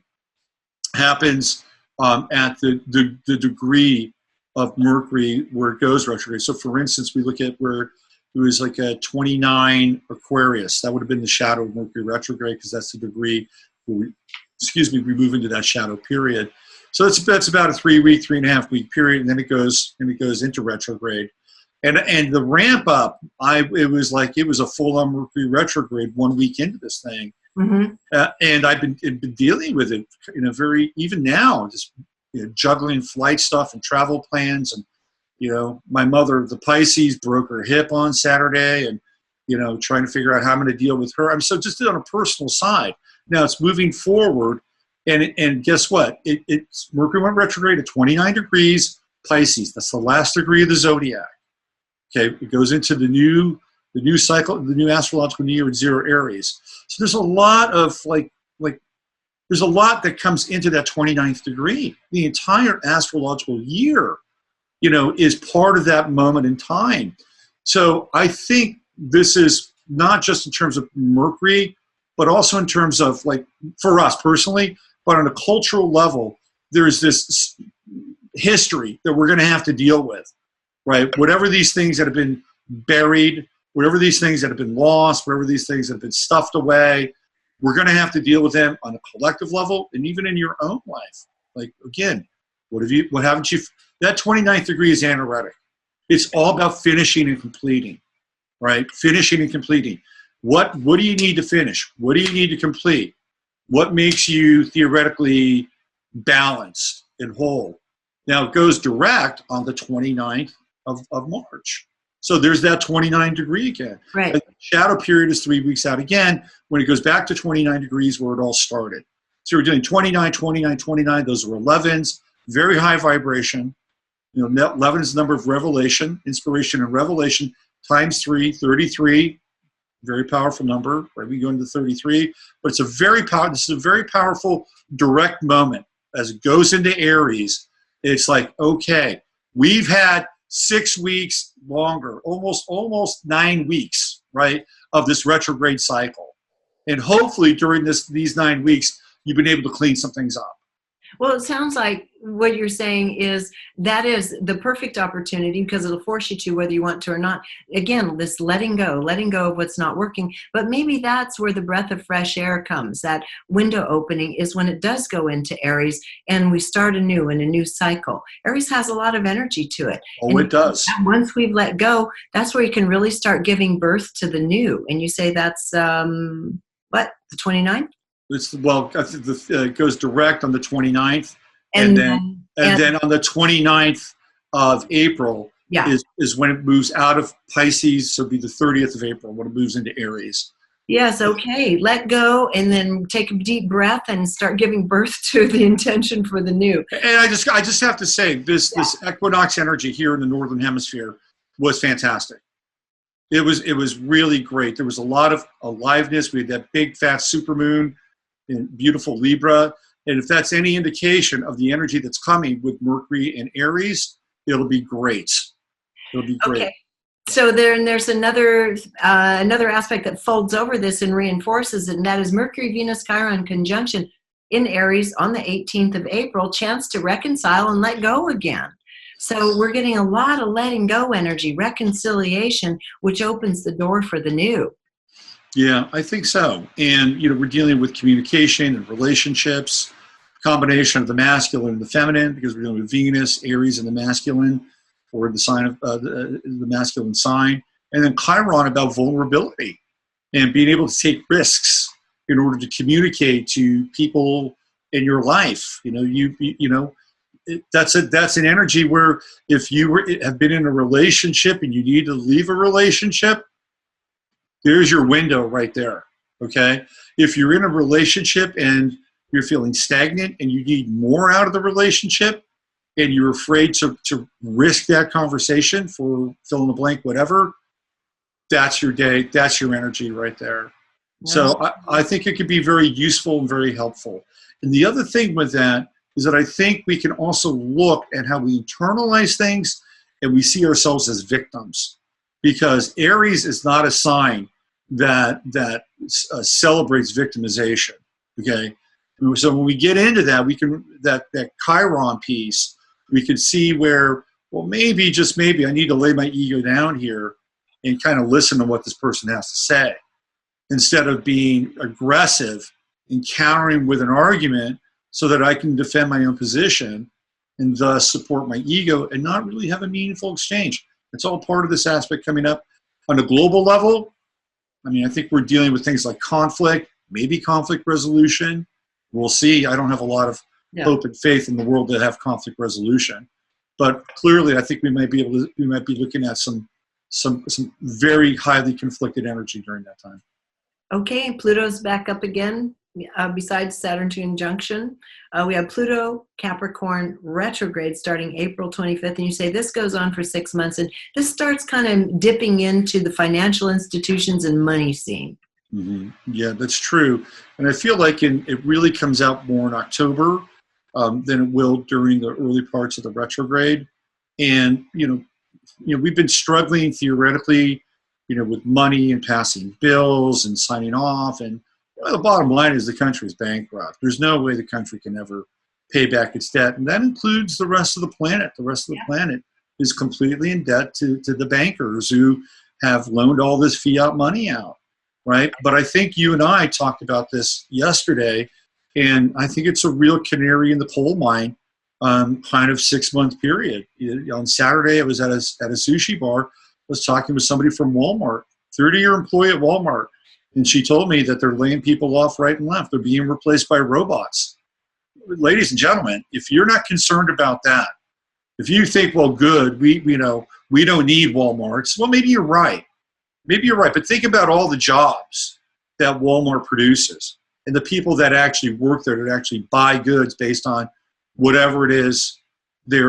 happens at the degree of Mercury where it goes retrograde. So for instance, we look at where it was like a 29 Aquarius. That would have been the shadow of Mercury retrograde, because that's the degree where we move into that shadow period. So that's about a 3.5 week period, and then it goes into retrograde. And the ramp up, it was a full-on Mercury retrograde 1 week into this thing. Mm-hmm. And I've been dealing with it in a very, even now, just juggling flight stuff and travel plans. And, my mother, the Pisces, broke her hip on Saturday, and, trying to figure out how I'm going to deal with her. So just on a personal side. Now it's moving forward, and guess what? It's Mercury went retrograde at 29 degrees Pisces. That's the last degree of the zodiac. Okay, it goes into the new cycle, the new astrological new year at 0 Aries. So there's a lot of there's a lot that comes into that 29th degree. The entire astrological year, is part of that moment in time. So I think this is not just in terms of Mercury, but also in terms of, for us personally, but on a cultural level, there's this history that we're going to have to deal with. Right? Whatever these things that have been buried, whatever these things that have been lost, whatever these things that have been stuffed away, we're going to have to deal with them on a collective level, and even in your own life. Again, what haven't you? That 29th degree is anoretic. It's all about finishing and completing, right? Finishing and completing. What do you need to finish? What do you need to complete? What makes you theoretically balanced and whole? Now it goes direct on the 29th of March. So there's that 29 degree again. Right. The shadow period is 3 weeks out again, when it goes back to 29 degrees where it all started. So we're doing 29, 29, 29. Those are 11s, very high vibration. 11 is the number of revelation, inspiration and revelation, times 3, 33. Very powerful number, right? We go into 33, but this is a very powerful direct moment. As it goes into Aries, it's like, okay, we've had 6 weeks longer, almost 9 weeks, right, of this retrograde cycle. And hopefully during these 9 weeks, you've been able to clean some things up. Well, it sounds like what you're saying is that is the perfect opportunity, because it'll force you to, whether you want to or not. Again, this letting go of what's not working. But maybe that's where the breath of fresh air comes. That window opening is when it does go into Aries and we start anew in a new cycle. Aries has a lot of energy to it. Oh, it does. Once we've let go, that's where you can really start giving birth to the new. And you say that's, the 29th? It goes direct on the 29th, and then on the 29th of April, Yeah. is when it moves out of Pisces. So it'll be the 30th of April when it moves into Aries. Yes, okay. Let go and then take a deep breath and start giving birth to the intention for the new. And I just have to say, this equinox energy here in the Northern Hemisphere was fantastic. It was really great. There was a lot of aliveness. We had that big fat supermoon in beautiful Libra. And if that's any indication of the energy that's coming with Mercury and Aries, it'll be great. It'll be great. Okay. So there's another aspect that folds over this and reinforces it, and that is Mercury, Venus, Chiron conjunction in Aries on the 18th of April, chance to reconcile and let go again. So we're getting a lot of letting go energy, reconciliation, which opens the door for the new. Yeah, I think so. And, we're dealing with communication and relationships, combination of the masculine and the feminine, because we're dealing with Venus, Aries, and the masculine, or the sign of the masculine sign. And then Chiron about vulnerability and being able to take risks in order to communicate to people in your life. That's an energy where if you have been in a relationship and you need to leave a relationship, there's your window right there, okay? If you're in a relationship and you're feeling stagnant and you need more out of the relationship and you're afraid to risk that conversation for fill in the blank, whatever, that's your day, that's your energy right there. Yeah. So I think it could be very useful and very helpful. And the other thing with that is that I think we can also look at how we internalize things and we see ourselves as victims. Because Aries is not a sign that celebrates victimization. Okay, so when we get into that, we can that Chiron piece, we can see where, well, maybe just maybe I need to lay my ego down here and kind of listen to what this person has to say, instead of being aggressive and countering with an argument so that I can defend my own position and thus support my ego and not really have a meaningful exchange. It's all part of this aspect coming up. On a global level, I mean, I think we're dealing with things like conflict, maybe conflict resolution. We'll see. I don't have a lot of hope and faith in the world to have conflict resolution. But clearly, I think we might be looking at some very highly conflicted energy during that time. Okay, Pluto's back up again. Besides Saturn conjunction, we have Pluto, Capricorn retrograde starting April 25th. And you say this goes on for 6 months. And this starts kind of dipping into the financial institutions and money scene. Mm-hmm. Yeah, that's true. And I feel like it really comes out more in October than it will during the early parts of the retrograde. And, we've been struggling theoretically, with money and passing bills and signing off. And the bottom line is the country is bankrupt. There's no way the country can ever pay back its debt. And that includes the rest of the planet. The rest of the planet is completely in debt to the bankers who have loaned all this fiat money out, right? But I think you and I talked about this yesterday, and I think it's a real canary in the coal mine kind of 6 month period. On Saturday, I was at a sushi bar. I was talking with somebody from Walmart, 30-year employee at Walmart. And she told me that they're laying people off right and left. They're being replaced by robots. Ladies and gentlemen, if you're not concerned about that, if you think, well, good, we don't need Walmarts, well, maybe you're right. Maybe you're right. But think about all the jobs that Walmart produces and the people that actually work there, that actually buy goods based on whatever it is they're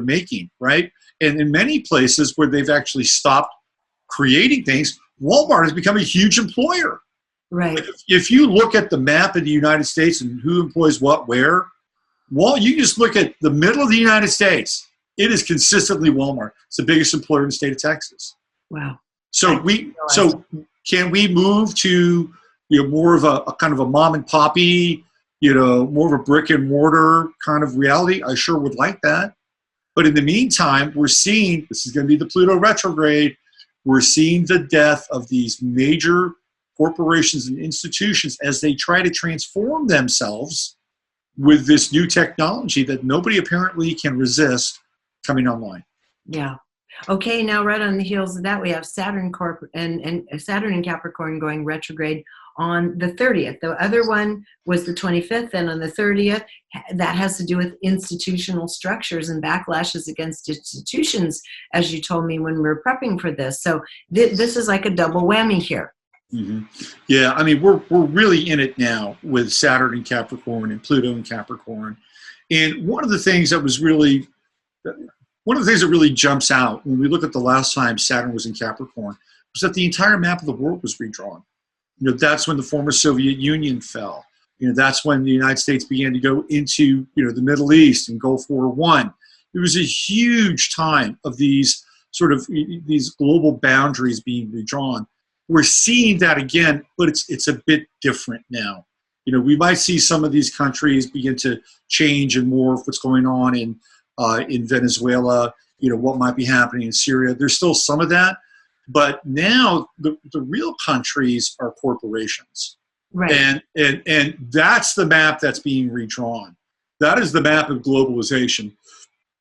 making, right? And in many places where they've actually stopped creating things, Walmart has become a huge employer. Right. If you look at the map of the United States and who employs what where, you just look at the middle of the United States. It is consistently Walmart. It's the biggest employer in the state of Texas. Wow. So can we move to more of a kind of a mom and poppy, more of a brick and mortar kind of reality? I sure would like that. But in the meantime, we're seeing, this is going to be the Pluto retrograde, we're seeing the death of these major corporations and institutions as they try to transform themselves with this new technology that nobody apparently can resist coming online. Yeah. Okay, now right on the heels of that, we have Saturn and Capricorn going retrograde on the 30th. The other one was the 25th, and on the 30th, that has to do with institutional structures and backlashes against institutions, as you told me when we were prepping for this. So this is like a double whammy here. Mm-hmm. Yeah, I mean, we're really in it now with Saturn in Capricorn and Pluto in Capricorn. And one of the things that really jumps out when we look at the last time Saturn was in Capricorn was that the entire map of the world was redrawn. You know, that's when the former Soviet Union fell. You know, that's when the United States began to go into, you know, the Middle East and Gulf War I. It was a huge time of these global boundaries being redrawn. We're seeing that again, but it's a bit different now. You know, we might see some of these countries begin to change and morph. What's going on in Venezuela, you know, what might be happening in Syria. There's still some of that, but now the real countries are corporations. Right. And that's the map that's being redrawn. That is the map of globalization.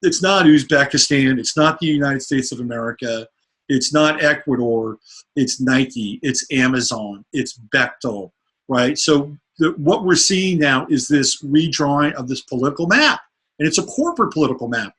It's not Uzbekistan. It's not the United States of America. It's not Ecuador. It's Nike. It's Amazon. It's Bechtel, right? So what we're seeing now is this redrawing of this political map, and it's a corporate political map.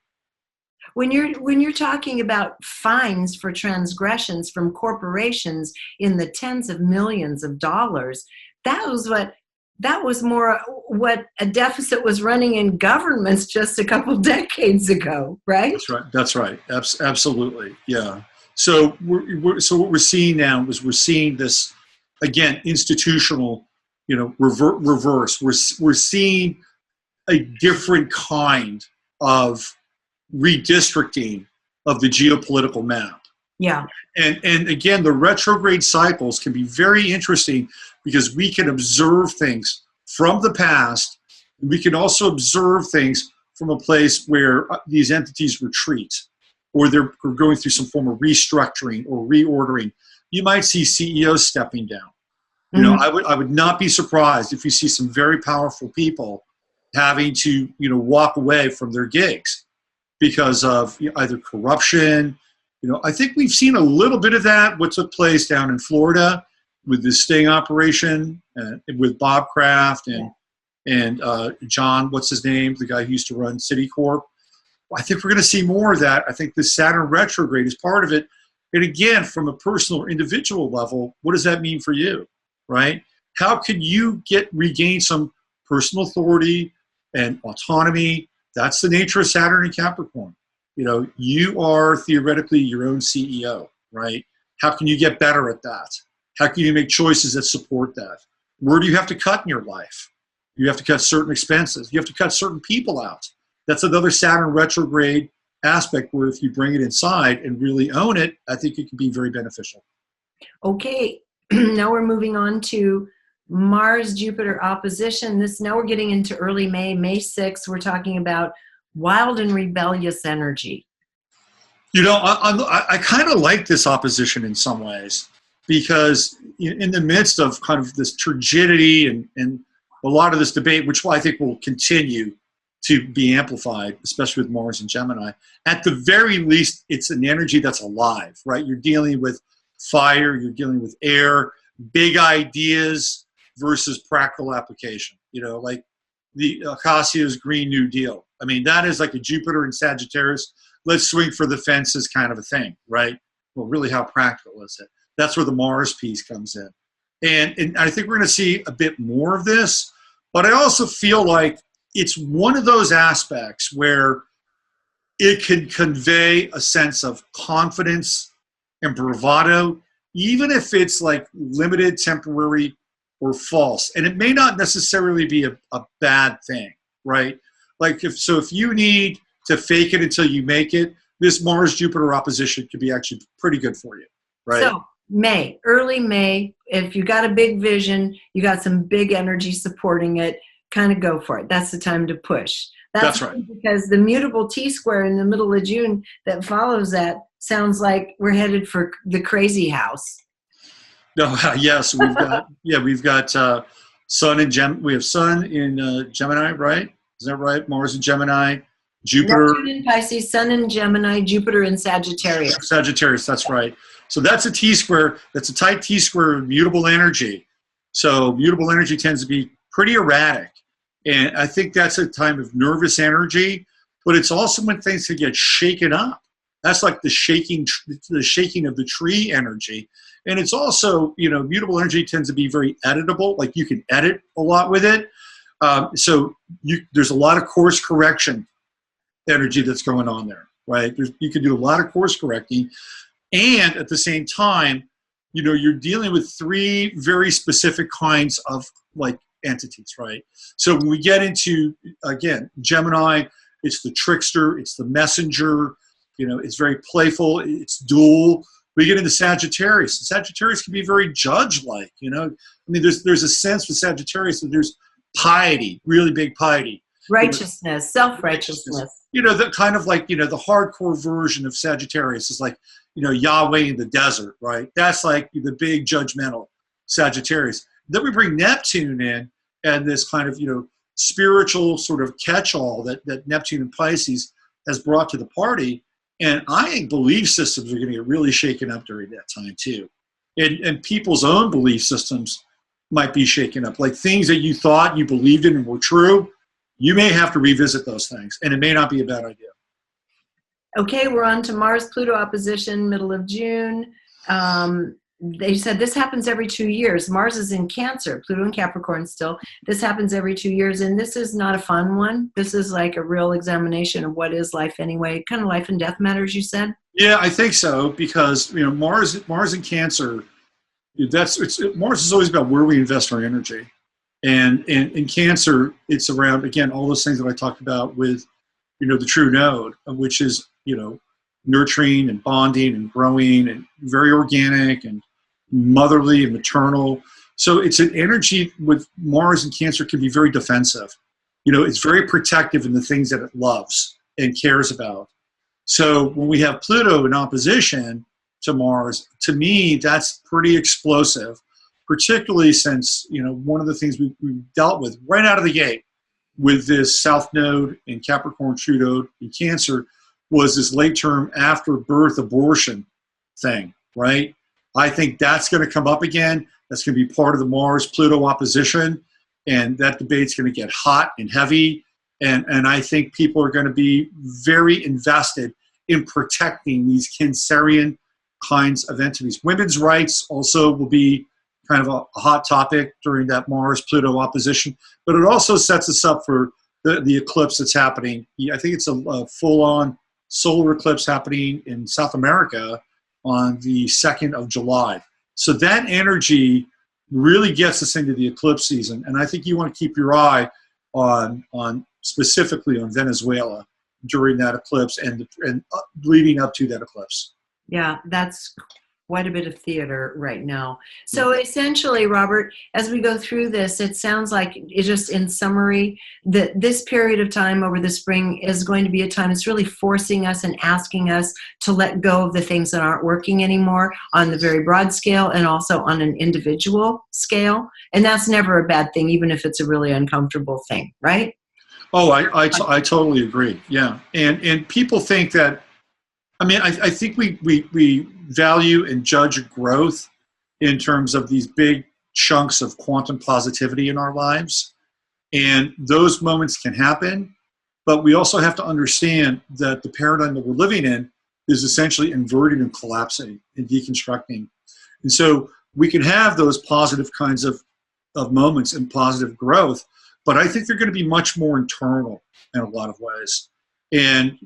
When you're talking about fines for transgressions from corporations in the tens of millions of dollars, that was more what a deficit was running in governments just a couple decades ago, right? That's right. Absolutely, yeah. So what we're seeing now is we're seeing this again institutional, you know, reverse. We're seeing a different kind of redistricting of the geopolitical map. Yeah. And again, the retrograde cycles can be very interesting because we can observe things from the past. We can also observe things from a place where these entities retreat, or they're going through some form of restructuring or reordering. You might see CEOs stepping down. You know, I would not be surprised if you see some very powerful people having to, you know, walk away from their gigs because of either corruption. You know, I think we've seen a little bit of that, what took place down in Florida with the sting operation with Bob Kraft and John, what's his name, the guy who used to run Citicorp. I think we're going to see more of that. I think the Saturn retrograde is part of it. And again, from a personal or individual level, what does that mean for you, right? How can you regain some personal authority and autonomy? That's the nature of Saturn and Capricorn. You know, you are theoretically your own CEO, right? How can you get better at that? How can you make choices that support that? Where do you have to cut in your life? You have to cut certain expenses. You have to cut certain people out. That's another Saturn retrograde aspect where if you bring it inside and really own it, I think it can be very beneficial. Okay, now we're moving on to Mars-Jupiter opposition. Now we're getting into early May, May 6th. We're talking about wild and rebellious energy. You know, I kind of like this opposition in some ways because in the midst of kind of this turgidity and a lot of this debate, which I think will continue to be amplified, especially with Mars and Gemini, at the very least, it's an energy that's alive, right? You're dealing with fire, you're dealing with air, big ideas versus practical application. You know, like the Acacia's Green New Deal. I mean, that is like a Jupiter and Sagittarius, let's swing for the fences kind of a thing, right? Well, really, how practical is it? That's where the Mars piece comes in. And I think we're going to see a bit more of this, but I also feel like it's one of those aspects where it can convey a sense of confidence and bravado, even if it's like limited, temporary, or false. And it may not necessarily be a bad thing, right? Like if you need to fake it until you make it, this Mars-Jupiter opposition could be actually pretty good for you, right? So early May, if you got a big vision, you got some big energy supporting it, kind of go for it. That's the time to push. That's right. Because the mutable T-square in the middle of June that follows that sounds like we're headed for the crazy house. No, yes, we've got Sun in we have Sun in Gemini, right? Is that right? Mars in Gemini, Jupiter Neptune in Pisces, Sun in Gemini, Jupiter in Sagittarius. Sagittarius, that's right. So that's a T-square. That's a tight T-square of mutable energy. So mutable energy tends to be pretty erratic. And I think that's a time of nervous energy, but it's also when things can get shaken up. That's like the shaking of the tree energy. And it's also, mutable energy tends to be very editable. Like you can edit a lot with it. So there's a lot of course correction energy that's going on there, right? You can do a lot of course correcting. And at the same time, you're dealing with three very specific kinds of like entities, right? So when we get into, again, Gemini, it's the trickster, it's the messenger, it's very playful, it's dual. We get into Sagittarius. Sagittarius can be very judge-like, there's a sense with Sagittarius that there's piety, really big piety. Righteousness, self-righteousness. The kind of like, the hardcore version of Sagittarius is like, Yahweh in the desert, right? That's like the big judgmental Sagittarius. Then we bring Neptune in and this kind of, spiritual sort of catch-all that Neptune and Pisces has brought to the party. And I think belief systems are going to get really shaken up during that time too. And people's own belief systems might be shaken up. Like things that you thought you believed in and were true, you may have to revisit those things. And it may not be a bad idea. Okay, we're on to Mars-Pluto opposition, middle of June. They said this happens every 2 years. Mars is in Cancer, Pluto in Capricorn still. This happens every 2 years, and this is not a fun one. This is like a real examination of what is life anyway. Kind of life and death matters, you said? Yeah, I think so, because Mars in Cancer, Mars is always about where we invest our energy. And in Cancer, it's around, again, all those things that I talked about with, the true node, which is, nurturing and bonding and growing and very organic and motherly and maternal. So it's an energy with Mars and Cancer can be very defensive. It's very protective in the things that it loves and cares about. So when we have Pluto in opposition to Mars, to me, that's pretty explosive, particularly since, one of the things we dealt with right out of the gate with this South Node in Capricorn, true node in Cancer, was this late term after birth abortion thing, right? I think that's going to come up again. That's going to be part of the Mars-Pluto opposition, and that debate's going to get hot and heavy, and I think people are going to be very invested in protecting these Cancerian kinds of entities. Women's rights also will be kind of a hot topic during that Mars-Pluto opposition, but it also sets us up for the eclipse that's happening. I think it's a full-on solar eclipse happening in South America on the 2nd of July. So that energy really gets us into the eclipse season. And I think you want to keep your eye on specifically on Venezuela during that eclipse and leading up to that eclipse. Yeah, that's quite a bit of theater right now. So essentially, Robert, as we go through this, it sounds like, it's just in summary, that this period of time over the spring is going to be a time that's really forcing us and asking us to let go of the things that aren't working anymore on the very broad scale and also on an individual scale. And that's never a bad thing, even if it's a really uncomfortable thing, right? Oh, I totally agree. Yeah. And people think that, I think we value and judge growth in terms of these big chunks of quantum positivity in our lives. And those moments can happen, but we also have to understand that the paradigm that we're living in is essentially inverting and collapsing and deconstructing. And so we can have those positive kinds of moments and positive growth, but I think they're going to be much more internal in a lot of ways. And,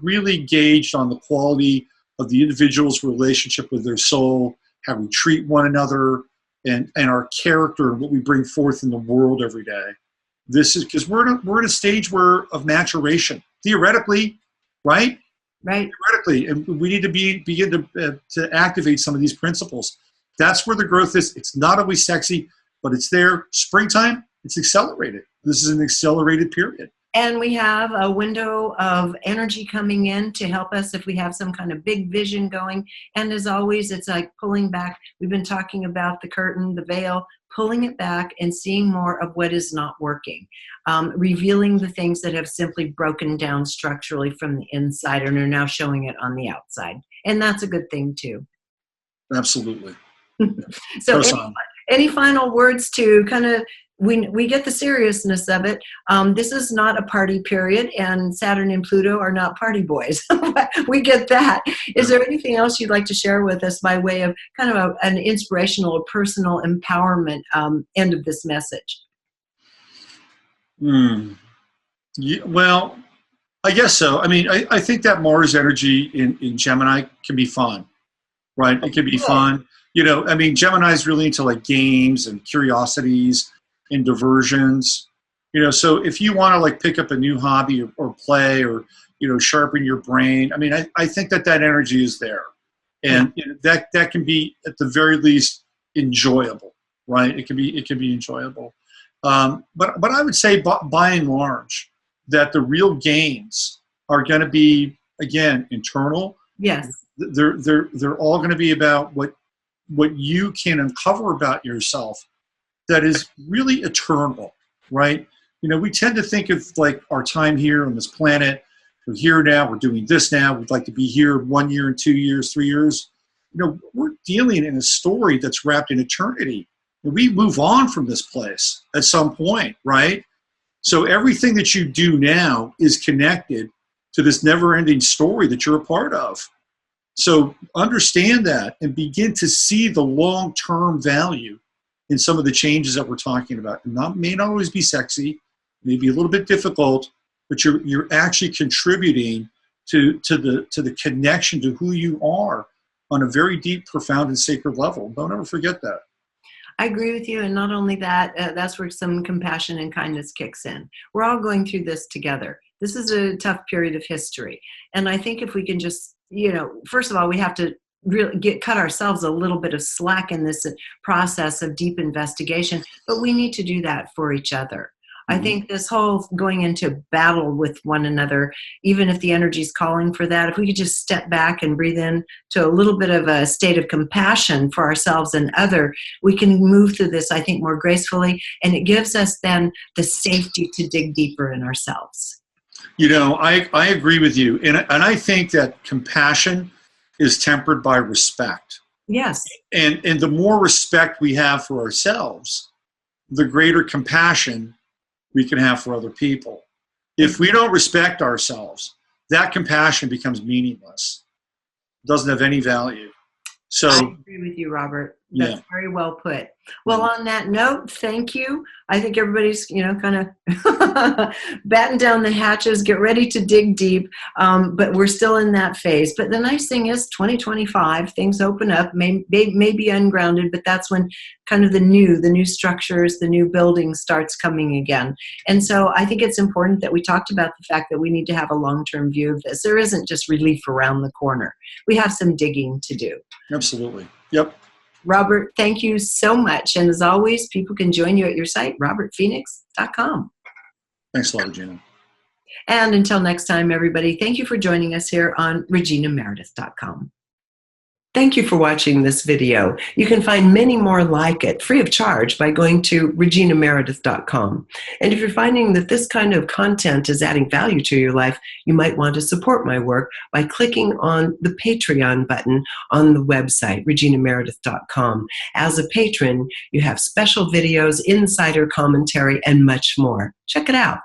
really gauged on the quality of the individual's relationship with their soul, how we treat one another, and our character and what we bring forth in the world every day. This is because we're in a stage of maturation, theoretically, right? Right. Theoretically, and we need to begin to activate some of these principles. That's where the growth is. It's not always sexy, but it's there. Springtime, it's accelerated. This is an accelerated period. And we have a window of energy coming in to help us if we have some kind of big vision going. And as always, it's like pulling back. We've been talking about the curtain, the veil, pulling it back and seeing more of what is not working, revealing the things that have simply broken down structurally from the inside and are now showing it on the outside. And that's a good thing too. Absolutely. So Any final words to kind of, we get the seriousness of it. This is not a party period, and Saturn and Pluto are not party boys. We get that. Is there anything else you'd like to share with us by way of kind of an inspirational or personal empowerment end of this message? Yeah, well, I guess so. I mean, I think that Mars energy in Gemini can be fun, right? It can be fun. You know, I mean, Gemini's really into like games and curiosities and diversions. You know, so if you want to like pick up a new hobby or play or, you know, sharpen your brain, I mean, I think that energy is there. And you know, that can be at the very least enjoyable, right? It can be enjoyable. But I would say by and large that the real gains are going to be, again, internal. Yes. They're all going to be about what you can uncover about yourself that is really eternal, right? You know, we tend to think of like our time here on this planet. We're here now. We're doing this now. We'd like to be here 1 year and 2 years, 3 years. You know, we're dealing in a story that's wrapped in eternity. And we move on from this place at some point, right? So everything that you do now is connected to this never-ending story that you're a part of. So understand that and begin to see the long-term value in some of the changes that we're talking about. It may not always be sexy, may be a little bit difficult, but you're actually contributing to the connection to who you are on a very deep, profound, and sacred level. Don't ever forget that. I agree with you. And not only that, that's where some compassion and kindness kicks in. We're all going through this together. This is a tough period of history. And I think if we can just, you know, first of all, we have to really cut ourselves a little bit of slack in this process of deep investigation, but we need to do that for each other. I think this whole going into battle with one another, even if the energy is calling for that, if we could just step back and breathe in to a little bit of a state of compassion for ourselves and other, we can move through this, I think, more gracefully. And it gives us then the safety to dig deeper in ourselves. You know, I agree with you. And I think that compassion is tempered by respect. Yes. And the more respect we have for ourselves, the greater compassion we can have for other people. If we don't respect ourselves, that compassion becomes meaningless. It doesn't have any value. So I agree with you, Robert. That's very well put. Well, on that note, thank you. I think everybody's, you know, kind of batten down the hatches, get ready to dig deep. But we're still in that phase. But the nice thing is 2025, things open up, may be ungrounded, but that's when kind of the new structures, the new building starts coming again. And so I think it's important that we talked about the fact that we need to have a long-term view of this. There isn't just relief around the corner. We have some digging to do. Absolutely. Yep. Robert, thank you so much. And as always, people can join you at your site, robertphoenix.com. Thanks a lot, Regina. And until next time, everybody, thank you for joining us here on reginameredith.com. Thank you for watching this video. You can find many more like it free of charge by going to reginameredith.com. And if you're finding that this kind of content is adding value to your life, you might want to support my work by clicking on the Patreon button on the website, reginameredith.com. As a patron, you have special videos, insider commentary, and much more. Check it out.